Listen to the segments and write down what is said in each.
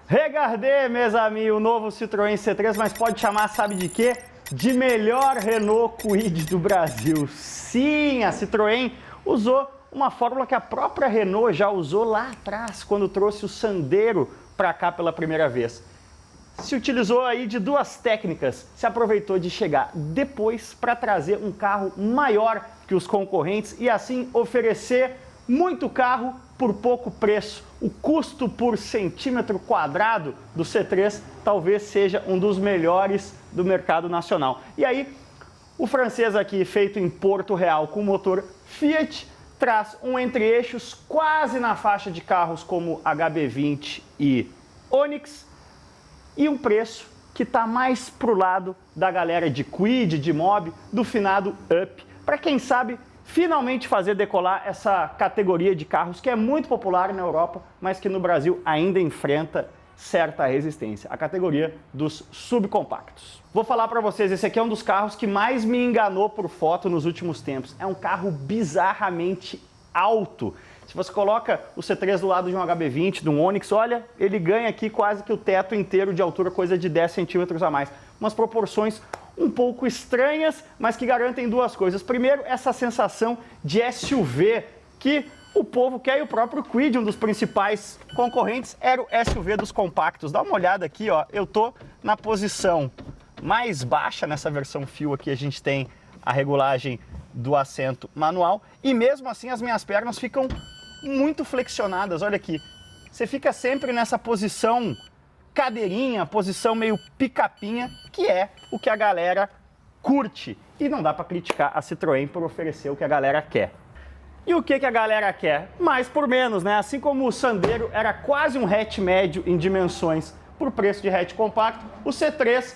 Regardez, meus amigos, o novo Citroën C3, mas pode chamar, sabe de quê? De melhor Renault Kwid do Brasil. Sim, a Citroën usou uma fórmula que a própria Renault já usou lá atrás, quando trouxe o Sandero para cá pela primeira vez. Se utilizou aí de duas técnicas, se aproveitou de chegar depois para trazer um carro maior que os concorrentes e assim oferecer muito carro por pouco preço. O custo por centímetro quadrado do C3 talvez seja um dos melhores do mercado nacional. E aí, o francês aqui, feito em Porto Real com motor Fiat, traz um entre-eixos quase na faixa de carros como HB20 e Onix e um preço que está mais pro lado da galera de Kwid, de Mob, do finado Up, para quem sabe finalmente fazer decolar essa categoria de carros que é muito popular na Europa, mas que no Brasil ainda enfrenta certa resistência, a categoria dos subcompactos. Vou falar para vocês, esse aqui é um dos carros que mais me enganou por foto nos últimos tempos. É um carro bizarramente alto. Se você coloca o C3 do lado de um HB20, de um Onix, olha, ele ganha aqui quase que o teto inteiro de altura, coisa de 10 centímetros a mais. Umas proporções um pouco estranhas, mas que garantem duas coisas. Primeiro, essa sensação de SUV que o povo quer, e o próprio Kwid, um dos principais concorrentes, era o SUV dos compactos. Dá uma olhada aqui, ó, eu tô na posição mais baixa, nessa versão Fuel aqui a gente tem a regulagem do assento manual, e mesmo assim as minhas pernas ficam muito flexionadas, olha aqui. Você fica sempre nessa posição cadeirinha, posição meio picapinha, que é o que a galera curte. E não dá para criticar a Citroën por oferecer o que a galera quer. E o que a galera quer? Mais por menos, né? Assim como o Sandero era quase um hatch médio em dimensões por preço de hatch compacto, o C3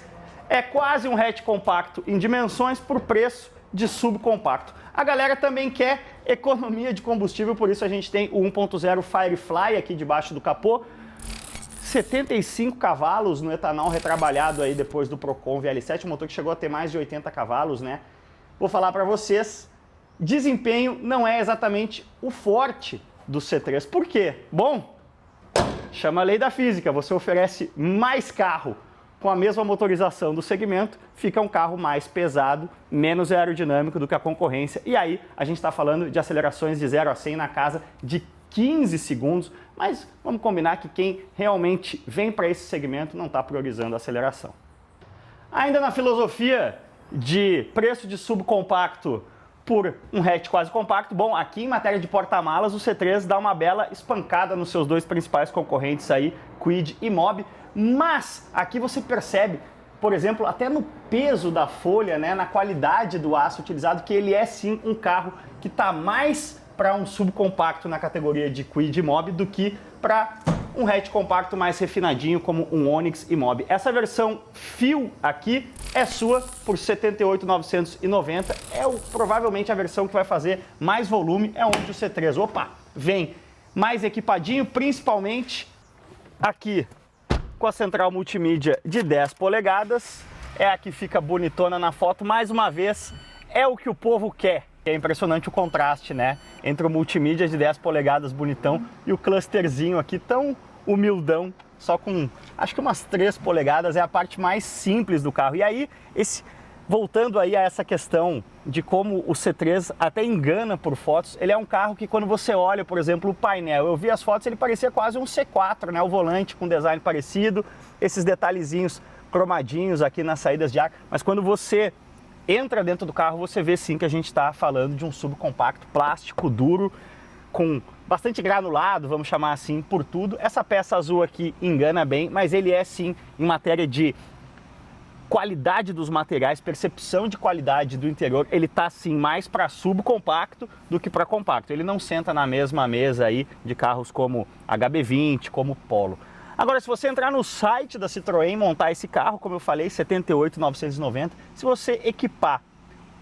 é quase um hatch compacto em dimensões por preço de subcompacto. A galera também quer economia de combustível, por isso a gente tem o 1.0 Firefly aqui debaixo do capô. 75 cavalos no etanol retrabalhado aí depois do Procon VL7, um motor que chegou a ter mais de 80 cavalos, né? Vou falar para vocês, desempenho não é exatamente o forte do C3. Por quê? Bom, chama a lei da física, você oferece mais carro com a mesma motorização do segmento, fica um carro mais pesado, menos aerodinâmico do que a concorrência, e aí a gente está falando de acelerações de 0 a 100 na casa de 15 segundos, mas vamos combinar que quem realmente vem para esse segmento não está priorizando a aceleração. Ainda na filosofia de preço de subcompacto por um hatch quase compacto, bom, aqui em matéria de porta-malas o C3 dá uma bela espancada nos seus dois principais concorrentes aí, Kwid e Mob, mas aqui você percebe, por exemplo, até no peso da folha, né, na qualidade do aço utilizado, que ele é sim um carro que está mais para um subcompacto na categoria de Kwid e Mob do que para um hatch compacto mais refinadinho como um Onix e Mob. Essa versão Fuel aqui é sua por R$ 78.990, provavelmente a versão que vai fazer mais volume, é onde o C3, vem mais equipadinho, principalmente aqui com a central multimídia de 10 polegadas, é a que fica bonitona na foto, mais uma vez, é o que o povo quer. É impressionante o contraste, né, entre o multimídia de 10 polegadas bonitão e o clusterzinho aqui tão humildão, só com, acho que umas 3 polegadas, é a parte mais simples do carro. E aí, voltando aí a essa questão de como o C3 até engana por fotos, ele é um carro que quando você olha, por exemplo, o painel, eu vi as fotos, ele parecia quase um C4, né, o volante com design parecido, esses detalhezinhos cromadinhos aqui nas saídas de ar, mas quando você entra dentro do carro, você vê sim que a gente está falando de um subcompacto plástico duro, com bastante granulado, vamos chamar assim, por tudo. Essa peça azul aqui engana bem, mas ele é sim, em matéria de qualidade dos materiais, percepção de qualidade do interior, ele tá sim mais para subcompacto do que para compacto. Ele não senta na mesma mesa aí de carros como HB20, como Polo. Agora, se você entrar no site da Citroën e montar esse carro, como eu falei, R$ 78.990, se você equipar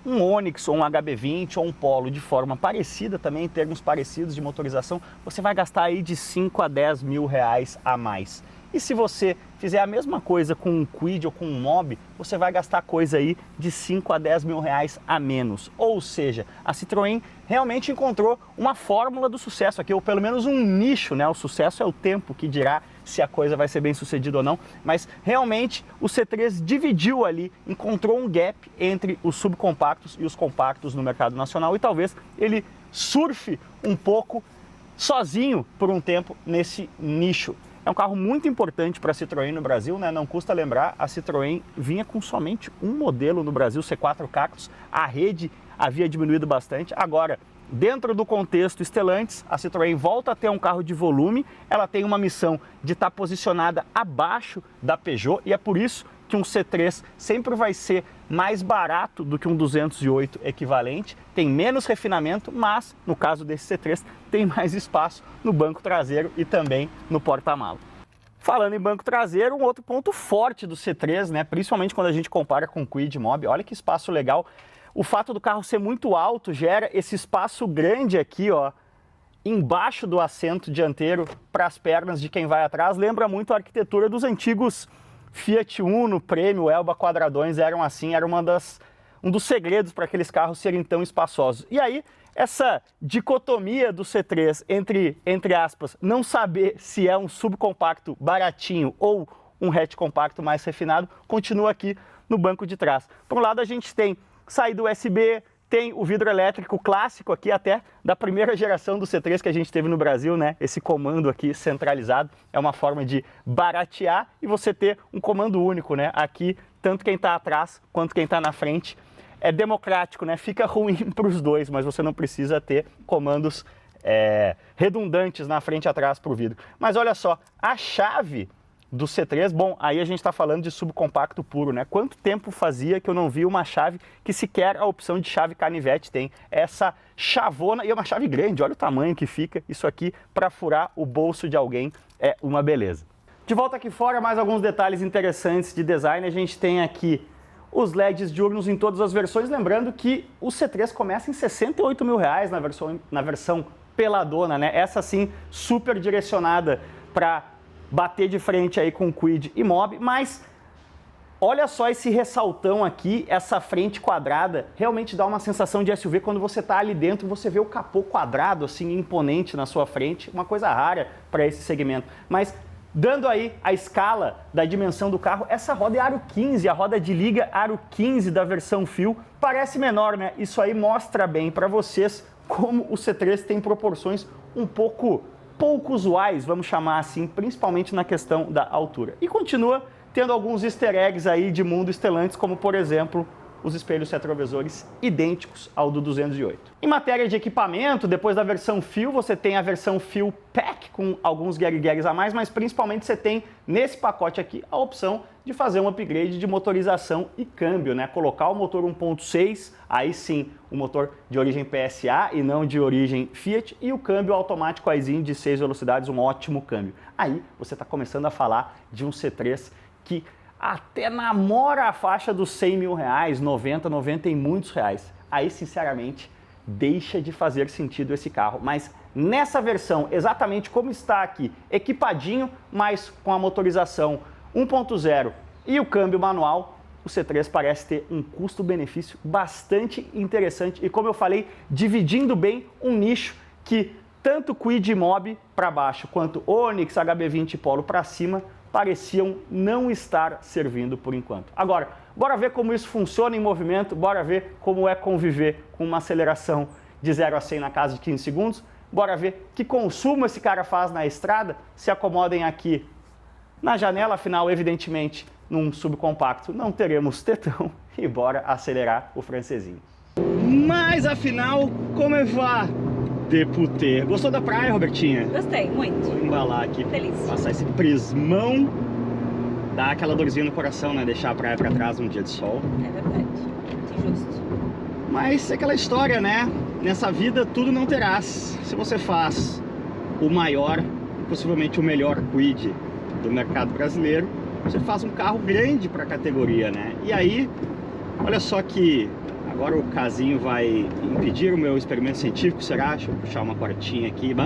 um Onix ou um HB20 ou um Polo de forma parecida também, em termos parecidos de motorização, você vai gastar aí de 5 a 10 mil reais a mais. E se você fizer a mesma coisa com um Kwid ou com um Mob, você vai gastar coisa aí de 5 a 10 mil reais a menos. Ou seja, a Citroën realmente encontrou uma fórmula do sucesso aqui, ou pelo menos um nicho, né? O sucesso é o tempo que dirá se a coisa vai ser bem sucedida ou não, mas realmente o C3 dividiu ali, encontrou um gap entre os subcompactos e os compactos no mercado nacional e talvez ele surfe um pouco sozinho por um tempo nesse nicho. É um carro muito importante para a Citroën no Brasil, né? Não custa lembrar, a Citroën vinha com somente um modelo no Brasil, C4 Cactus, a rede havia diminuído bastante. Agora, dentro do contexto Stellantis, a Citroën volta a ter um carro de volume, ela tem uma missão de estar posicionada abaixo da Peugeot e é por isso que um C3 sempre vai ser mais barato do que um 208 equivalente, tem menos refinamento, mas no caso desse C3 tem mais espaço no banco traseiro e também no porta-malas. Falando em banco traseiro, um outro ponto forte do C3, né, principalmente quando a gente compara com o Kwid Mobi, olha que espaço legal. O fato do carro ser muito alto gera esse espaço grande aqui, ó, embaixo do assento dianteiro para as pernas de quem vai atrás. Lembra muito a arquitetura dos antigos Fiat Uno, Premio, Elba quadradões, eram assim, era um dos segredos para aqueles carros serem tão espaçosos. E aí, essa dicotomia do C3 entre aspas, não saber se é um subcompacto baratinho ou um hatch compacto mais refinado, continua aqui no banco de trás. Por um lado, a gente tem saída USB, tem o vidro elétrico clássico aqui até da primeira geração do C3 que a gente teve no Brasil, né? Esse comando aqui centralizado é uma forma de baratear e você ter um comando único, né? Aqui, tanto quem está atrás quanto quem está na frente. É democrático, né? Fica ruim para os dois, mas você não precisa ter comandos redundantes na frente e atrás para o vidro. Mas olha só, a chave do C3, bom, aí a gente está falando de subcompacto puro, né? Quanto tempo fazia que eu não vi uma chave que sequer a opção de chave canivete tem? Essa chavona, e é uma chave grande, olha o tamanho que fica. Isso aqui para furar o bolso de alguém é uma beleza. De volta aqui fora, mais alguns detalhes interessantes de design. A gente tem aqui os LEDs diurnos em todas as versões, lembrando que o C3 começa em R$68 mil na versão peladona, né? Essa sim, super direcionada para bater de frente aí com o Kwid e Mobi, mas olha só esse ressaltão aqui, essa frente quadrada, realmente dá uma sensação de SUV. Quando você está ali dentro, você vê o capô quadrado, assim, imponente na sua frente, uma coisa rara para esse segmento. Mas dando aí a escala da dimensão do carro, essa roda é aro 15, a roda de liga aro 15 da versão Fuel, parece menor, né? Isso aí mostra bem para vocês como o C3 tem proporções um pouco usuais, vamos chamar assim, principalmente na questão da altura. E continua tendo alguns easter eggs aí de mundo Stellantis, como por exemplo, os espelhos retrovisores idênticos ao do 208. Em matéria de equipamento, depois da versão Fuel, você tem a versão Fuel Pack com alguns guerigueres a mais, mas principalmente você tem nesse pacote aqui a opção de fazer um upgrade de motorização e câmbio, né? Colocar o motor 1.6, aí sim o motor de origem PSA e não de origem Fiat, e o câmbio automático iZin de 6 velocidades, um ótimo câmbio. Aí você está começando a falar de um C3 que até namora a faixa dos R$100 mil, 90 e muitos reais. Aí, sinceramente, deixa de fazer sentido esse carro. Mas nessa versão, exatamente como está aqui, equipadinho, mas com a motorização 1.0 e o câmbio manual, o C3 parece ter um custo-benefício bastante interessante e, como eu falei, dividindo bem um nicho que tanto Kwid e Mobi para baixo quanto Onix, HB20 e Polo para cima pareciam não estar servindo por enquanto. Agora, bora ver como isso funciona em movimento, bora ver como é conviver com uma aceleração de 0 a 100 na casa de 15 segundos, bora ver que consumo esse cara faz na estrada. Se acomodem aqui na janela, afinal, evidentemente, num subcompacto não teremos tetão, e bora acelerar o francesinho. Mas afinal, como é vai? Deputê. Gostou da praia, Robertinha? Gostei, muito. Vou embalar aqui. Feliz. Passar esse prismão. Dá aquela dorzinha no coração, né? Deixar a praia pra trás num dia de sol. É verdade. Justo. Mas é aquela história, né? Nessa vida tudo não terás. Se você faz o maior, possivelmente o melhor Kwid do mercado brasileiro, você faz um carro grande para a categoria, né? E aí, olha só que agora o casinho vai impedir o meu experimento científico, será? Deixa eu puxar uma quartinha aqui.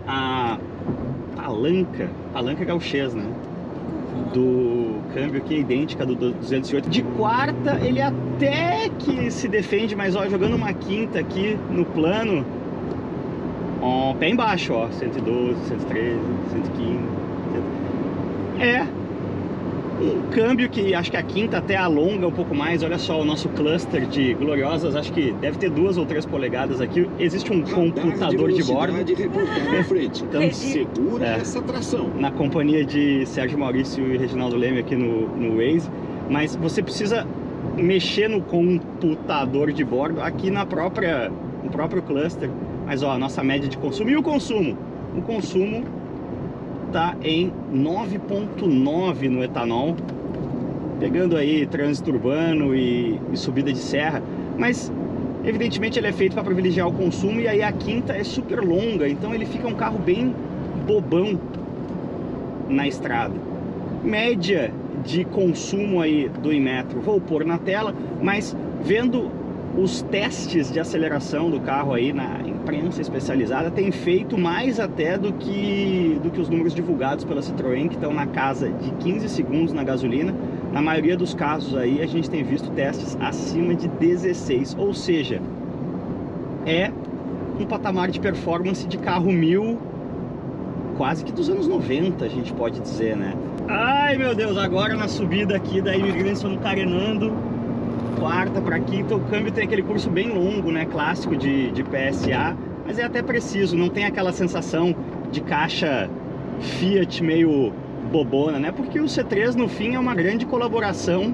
A palanca gauchês, né? Do câmbio aqui é idêntica do 208. De quarta ele até que se defende, mas ó, jogando uma quinta aqui no plano, ó, pé embaixo, ó, 112, 113, 115, É um câmbio que acho que a quinta até alonga um pouco mais. Olha só o nosso cluster de gloriosas, acho que deve ter 2 ou 3 polegadas aqui. Existe um computador de bordo. Então segura essa tração. Na companhia de Sérgio Maurício e Reginaldo Leme aqui no Waze. Mas você precisa mexer no computador de bordo aqui no próprio cluster. Mas ó, a nossa média de consumo e o consumo tá em 9,9 no etanol, pegando aí trânsito urbano e subida de serra, mas evidentemente ele é feito para privilegiar o consumo. E aí a quinta é super longa, então ele fica um carro bem bobão na estrada. Média de consumo aí do Inmetro, vou pôr na tela, mas vendo os testes de aceleração do carro aí na imprensa especializada, tem feito mais até do que os números divulgados pela Citroën, que estão na casa de 15 segundos na gasolina. Na maioria dos casos aí a gente tem visto testes acima de 16, ou seja, é um patamar de performance de carro 1000 quase que dos anos 90, a gente pode dizer, né? Ai meu Deus, agora na subida aqui da Imigrantes vamos carenando, quarta para quinta. O câmbio tem aquele curso bem longo, né, clássico de PSA, mas é até preciso, não tem aquela sensação de caixa Fiat meio bobona, né, porque o C3 no fim é uma grande colaboração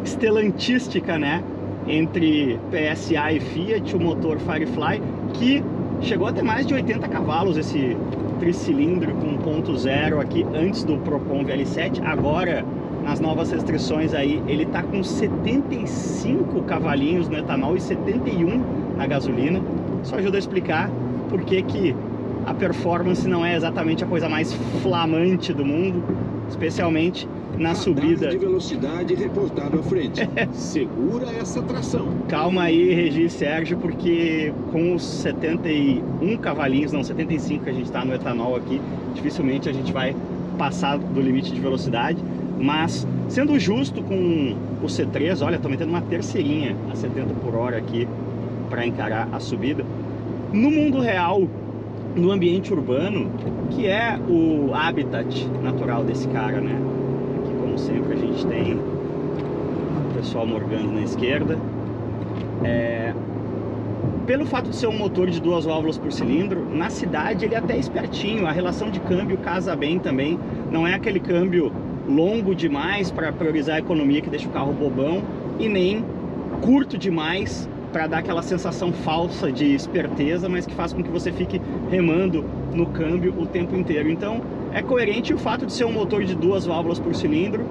estelantística, né, entre PSA e Fiat, o motor Firefly, que chegou a ter mais de 80 cavalos, esse tricilindro com 1.0 aqui antes do Procon VL7. Agora, nas novas restrições aí, ele tá com 75 cavalinhos no etanol e 71 na gasolina. Isso ajuda a explicar por que a performance não é exatamente a coisa mais flamante do mundo, especialmente na subida de velocidade reportado à frente. Segura essa tração. Calma aí, Regi e Sérgio, porque com os 71 cavalinhos, não, 75 que a gente está no etanol aqui, dificilmente a gente vai passar do limite de velocidade. Mas, sendo justo com o C3, olha, tô metendo uma terceirinha a 70 por hora aqui para encarar a subida. No mundo real, no ambiente urbano, que é o habitat natural desse cara, né? Aqui, como sempre, a gente tem o pessoal morgando na esquerda. Pelo fato de ser um motor de 2 válvulas por cilindro, na cidade ele é até espertinho, a relação de câmbio casa bem também. Não é aquele câmbio longo demais para priorizar a economia que deixa o carro bobão, e nem curto demais para dar aquela sensação falsa de esperteza, mas que faz com que você fique remando no câmbio o tempo inteiro. Então é coerente. O fato de ser um motor de 2 válvulas por cilindro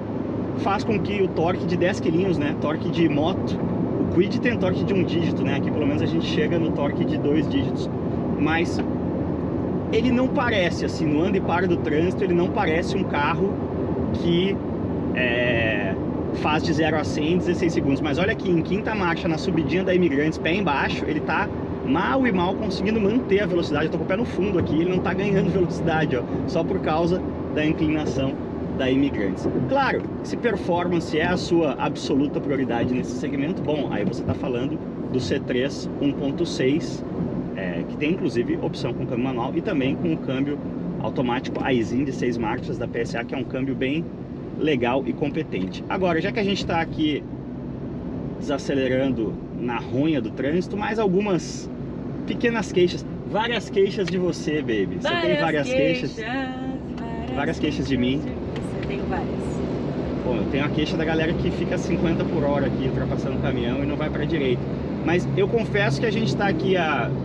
faz com que o torque de 10 quilinhos, né, torque de moto, o Kwid tem torque de 1 dígito, né, aqui pelo menos a gente chega no torque de 2 dígitos, mas ele não parece, assim, no anda e para do trânsito, ele não parece um carro que faz de 0 a 100 em 16 segundos. Mas olha aqui, em quinta marcha, na subidinha da Imigrantes, pé embaixo, ele tá mal e mal conseguindo manter a velocidade. Eu tô com o pé no fundo aqui, ele não tá ganhando velocidade, ó, só por causa da inclinação da Imigrantes. Claro, se performance é a sua absoluta prioridade nesse segmento, bom, aí você tá falando do C3 1.6, que tem inclusive opção com câmbio manual e também com o câmbio automático Aisin de 6 marchas da PSA, que é um câmbio bem legal e competente. Agora, já que a gente está aqui desacelerando na ronha do trânsito, mais algumas pequenas queixas, várias queixas de você, baby. Você tem várias queixas? Várias queixas de mim? Você tem várias. Bom, eu tenho a queixa da galera que fica 50 por hora aqui, ultrapassando o caminhão e não vai para a direita. Mas eu confesso que a gente está aqui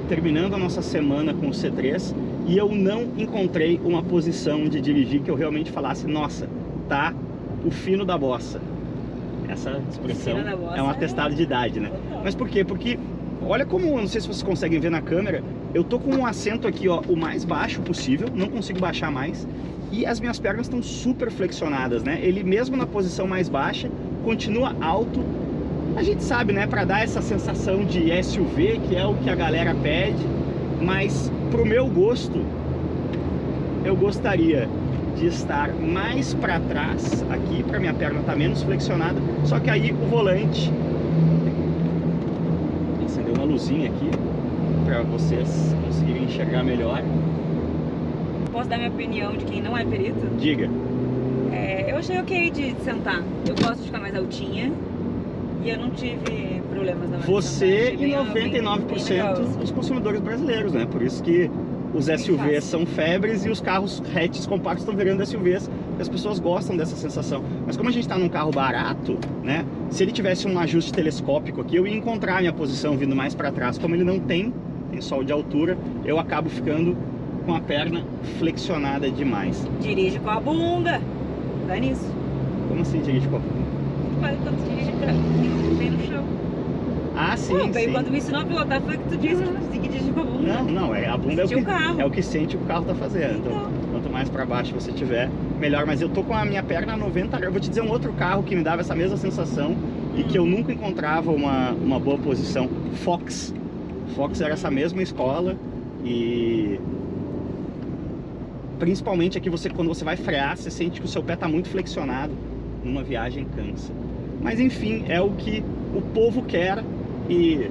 terminando a nossa semana com o C3 e eu não encontrei uma posição de dirigir que eu realmente falasse, nossa, tá o fino da bossa. Essa expressão é um atestado de idade, né? Mas por quê? Porque olha como, não sei se vocês conseguem ver na câmera, eu tô com um assento aqui, ó, o mais baixo possível, não consigo baixar mais, e as minhas pernas estão super flexionadas, né? Ele mesmo na posição mais baixa continua alto. A gente sabe, né, para dar essa sensação de SUV, que é o que a galera pede, mas pro meu gosto, eu gostaria de estar mais para trás aqui, para minha perna estar menos flexionada. Só que aí o volante, acendeu uma luzinha aqui para vocês conseguirem enxergar melhor. Posso dar minha opinião de quem não é perito? Diga. Eu achei ok de sentar. Eu gosto de ficar mais altinha. E eu não tive problemas na hora de Você sentar. e Achei bem 99% dos consumidores brasileiros, né? Por isso que os SUVs fácil. são febres e os carros hatches compactos estão virando SUVs. As pessoas gostam dessa sensação. Mas como a gente está num carro barato, né? Se ele tivesse um ajuste telescópico aqui, eu ia encontrar a minha posição vindo mais para trás. Como ele não tem sol de altura, eu acabo ficando com a perna flexionada demais. Dirige com a bunda. Vai nisso. Como assim dirige com a bunda? Vai quando dirige bem no chão. Ah, sim, Pô, bem, sim. quando me ensinou a pilotar foi que tu disse que tu tem que dirigir com a bunda. Não, a bunda Sentir o carro. é o que sente o carro tá fazendo. Então. Quanto mais para baixo você tiver, melhor. Mas eu tô com a minha perna 90 graus. Eu vou te dizer um outro carro que me dava essa mesma sensação e que eu nunca encontrava uma boa posição. Fox. Fox era essa mesma escola e principalmente aqui quando você vai frear, você sente que o seu pé tá muito flexionado. Numa viagem cansa. Mas enfim, é o que o povo quer e,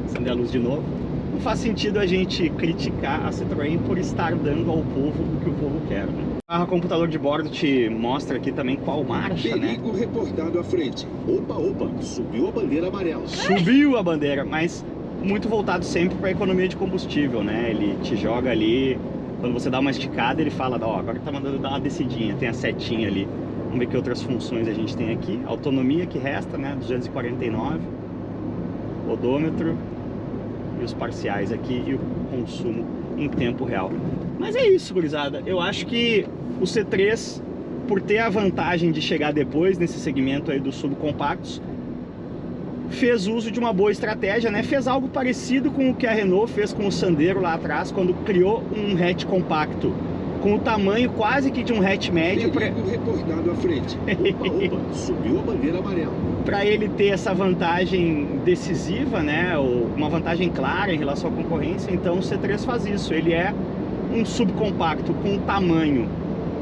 acender a luz de novo, não faz sentido a gente criticar a Citroën por estar dando ao povo o que o povo quer, né? O computador de bordo te mostra aqui também qual marcha, né? Perigo reportado à frente. Opa, subiu a bandeira amarela. Subiu a bandeira, mas muito voltado sempre para a economia de combustível, né? Ele te joga ali, quando você dá uma esticada, ele fala, ó, agora tá mandando dar uma descidinha, tem a setinha ali. Vamos ver que outras funções a gente tem aqui. Autonomia que resta, né? 249. Odômetro. E os parciais aqui e o consumo em tempo real. Mas é isso, gurizada. Eu acho que o C3, por ter a vantagem de chegar depois nesse segmento aí dos subcompactos, fez uso de uma boa estratégia, né? Fez algo parecido com o que a Renault fez com o Sandero lá atrás, quando criou um hatch compacto com o tamanho quase que de um hatch médio. Perigo reportado à frente. Opa, subiu a bandeira amarela. Para ele ter essa vantagem decisiva, né? Ou uma vantagem clara em relação à concorrência, então o C3 faz isso. Ele é um subcompacto com tamanho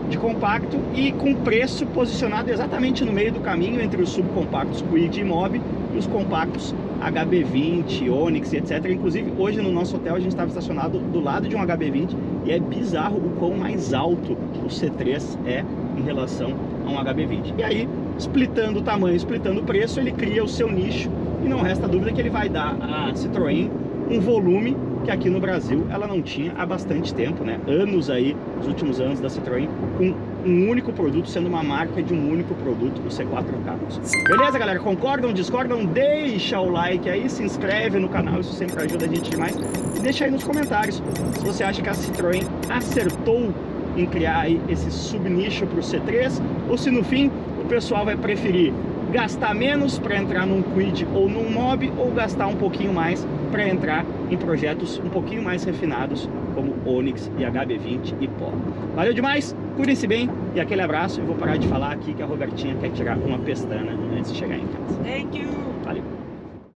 de compacto e com preço posicionado exatamente no meio do caminho entre os subcompactos Kwid e Mobi e os compactos HB20, Onix, etc. Inclusive, hoje no nosso hotel a gente estava estacionado do lado de um HB20 e é bizarro o quão mais alto o C3 é em relação a um HB20. E aí, splitando o tamanho, splitando o preço, ele cria o seu nicho e não resta dúvida que ele vai dar à Citroën um volume que aqui no Brasil ela não tinha há bastante tempo, né? Anos aí, os últimos anos da Citroën, com um único produto, sendo uma marca de um único produto, o C4 Carros. Beleza, galera? Concordam, discordam? Deixa o like aí, se inscreve no canal, isso sempre ajuda a gente demais. Deixa aí nos comentários se você acha que a Citroën acertou em criar aí esse subnicho para o C3, ou se no fim o pessoal vai preferir gastar menos para entrar num Kwid ou num Mobi, ou gastar um pouquinho mais para entrar em projetos um pouquinho mais refinados como Onix e HB20 e Polo. Valeu demais, cuidem-se bem e aquele abraço. Eu vou parar de falar aqui que a Robertinha quer tirar uma pestana antes de chegar em casa. Thank you. Valeu.